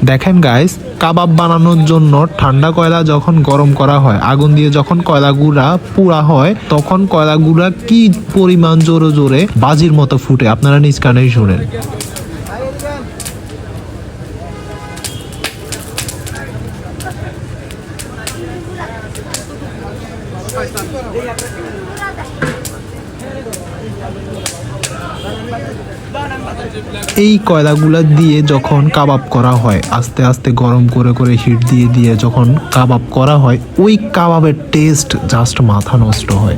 দেখেন গাইস, কাবাব বানানোর জন্য ঠান্ডা কয়লা যখন গরম করা হয়, আগুন দিয়ে যখন কয়লাগুলা পুরা হয়, তখন কয়লাগুলা কি পরিমাণ জোরে জোরে বাজির মতো ফুটে, আপনারা নিজ কানেই শুনেন। এই কয়লাগুলা দিয়ে যখন কাবাব করা হয়, আস্তে আস্তে গরম করে করে হিট দিয়ে দিয়ে যখন কাবাব করা হয়, ওই কাবাবের টেস্ট জাস্ট মাথা নষ্ট হয়।